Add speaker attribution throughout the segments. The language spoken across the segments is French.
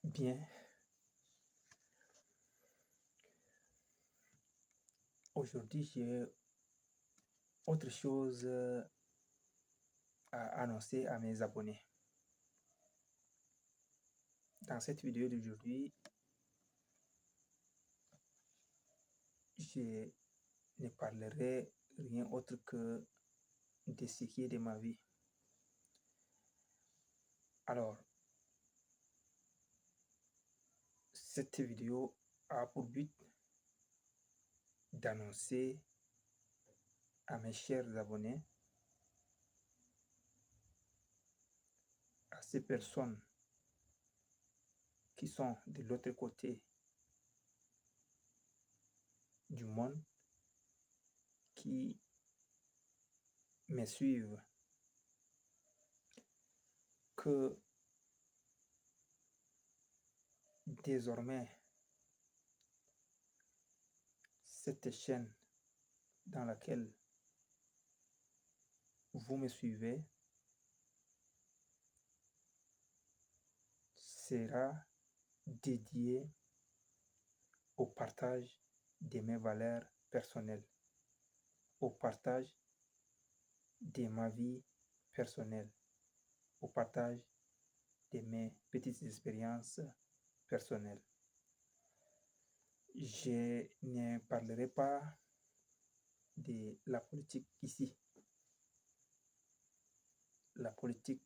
Speaker 1: Bien, aujourd'hui j'ai autre chose à annoncer à mes abonnés. Dans cette vidéo d'aujourd'hui, je ne parlerai rien autre que de ce qui est de ma vie. Alors, cette vidéo a pour but d'annoncer à mes chers abonnés, à ces personnes qui sont de l'autre côté du monde, qui me suivent, que désormais, cette chaîne dans laquelle vous me suivez sera dédiée au partage de mes valeurs personnelles, au partage de ma vie personnelle, au partage de mes petites expériences personnelles. Je ne parlerai pas de la politique ici. La politique,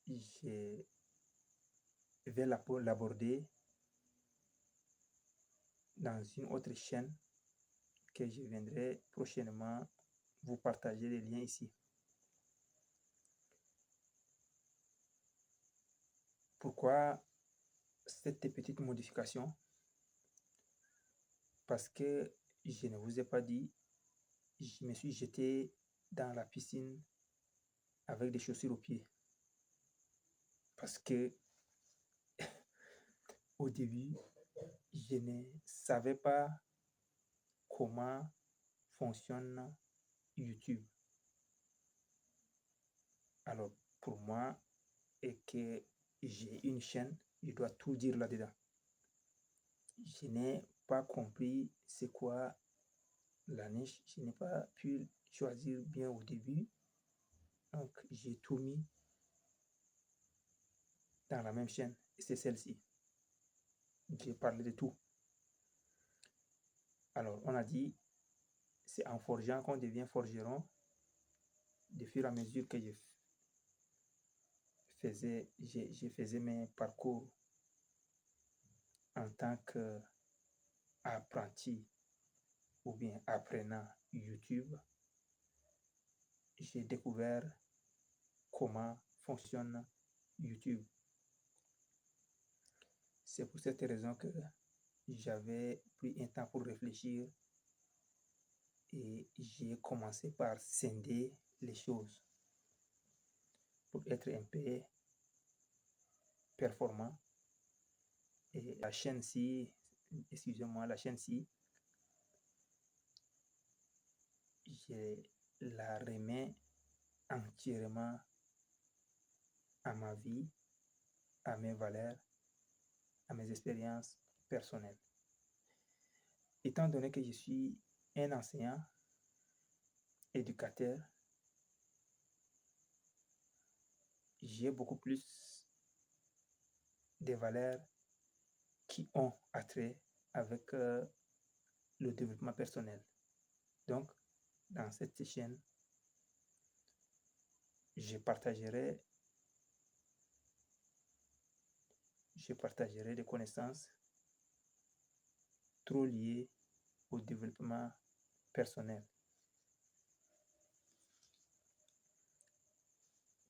Speaker 1: je vais l'aborder dans une autre chaîne que je viendrai prochainement vous partager les liens ici. Pourquoi cette petite modification? Parce que je ne vous ai pas dit, je me suis jeté dans la piscine avec des chaussures aux pieds. Parce que au début, je ne savais pas comment fonctionne YouTube. Alors, pour moi, et que j'ai une chaîne, je dois tout dire là-dedans. Je n'ai pas compris c'est quoi la niche. Je n'ai pas pu choisir bien au début. Donc, j'ai tout mis dans la même chaîne. Et c'est celle-ci. J'ai parlé de tout. Alors, on a dit, c'est en forgeant qu'on devient forgeron. De fur et à mesure que je faisais mes parcours en tant qu'apprenti ou bien apprenant YouTube, j'ai découvert comment fonctionne YouTube. C'est pour cette raison que j'avais pris un temps pour réfléchir et j'ai commencé par scinder les choses pour être un peu performant. Et la chaîne-ci, excusez-moi, la chaîne-ci, je la remets entièrement à ma vie, à mes valeurs, à mes expériences personnelles. Étant donné que je suis un enseignant, éducateur, j'ai beaucoup plus de valeurs qui ont attrait avec le développement personnel. Donc, dans cette chaîne, je partagerai des connaissances trop liées au développement personnel.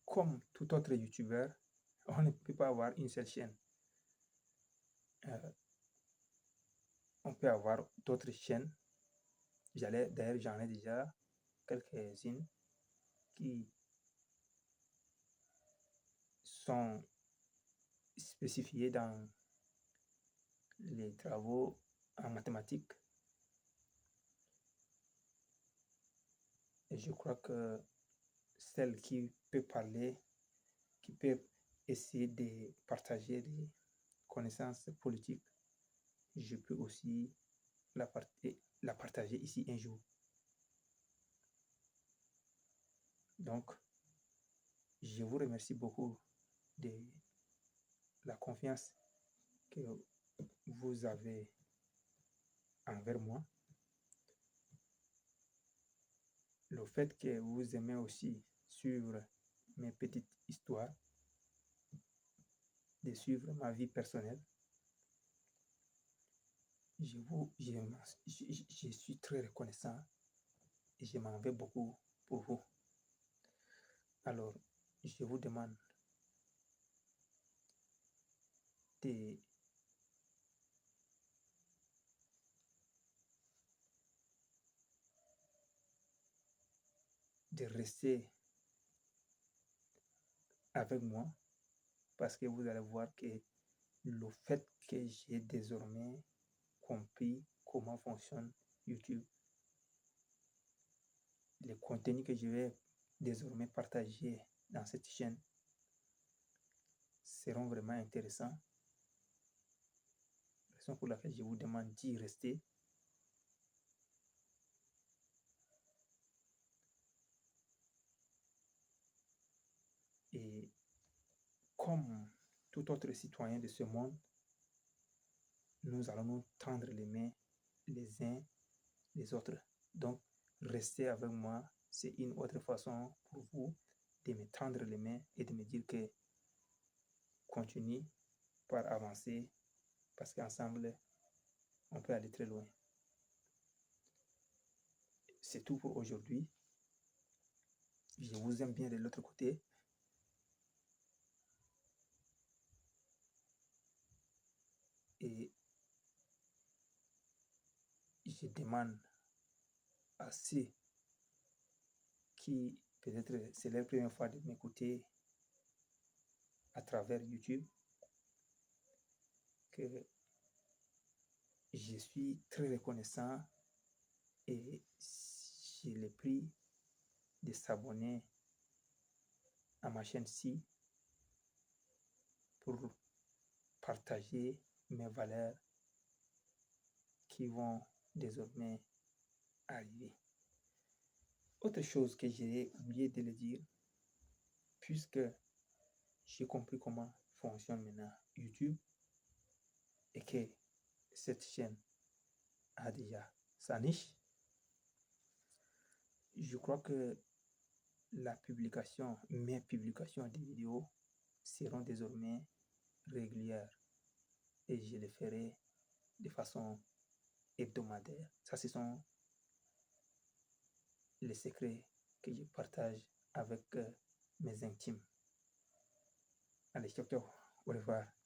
Speaker 1: Comme tout autre youtubeur, on ne peut pas avoir une seule chaîne. On peut avoir d'autres chaînes. D'ailleurs, j'en ai déjà quelques-unes qui sont spécifiées dans les travaux en mathématiques. Et je crois que celle qui peut parler, qui peut essayer de partager connaissance politique, je peux aussi la partager ici un jour. Donc, je vous remercie beaucoup de la confiance que vous avez envers moi. Le fait que vous aimez aussi suivre mes petites histoires, de suivre ma vie personnelle. Je suis très reconnaissant et je m'en vais beaucoup pour vous. Alors, je vous demande de rester avec moi parce que vous allez voir que le fait que j'ai désormais compris comment fonctionne YouTube, les contenus que je vais désormais partager dans cette chaîne seront vraiment intéressants. Raison pour laquelle je vous demande d'y rester. Et comme tout autre citoyen de ce monde, nous allons nous tendre les mains les uns les autres. Donc, rester avec moi, c'est une autre façon pour vous de me tendre les mains et de me dire que continue par avancer parce qu'ensemble, on peut aller très loin. C'est tout pour aujourd'hui. Je vous aime bien de l'autre côté. Et je demande à ceux qui, peut-être, c'est leur première fois de m'écouter à travers YouTube, que je suis très reconnaissant et je les prie de s'abonner à ma chaîne-ci pour partager mes valeurs qui vont désormais arriver. Autre chose que j'ai oublié de le dire, puisque j'ai compris comment fonctionne maintenant YouTube et que cette chaîne a déjà sa niche, je crois que mes publications de vidéos seront désormais régulières et je les ferai de façon hebdomadaire. Ça, ce sont les secrets que je partage avec mes intimes. Allez, ciao, ciao. Au revoir.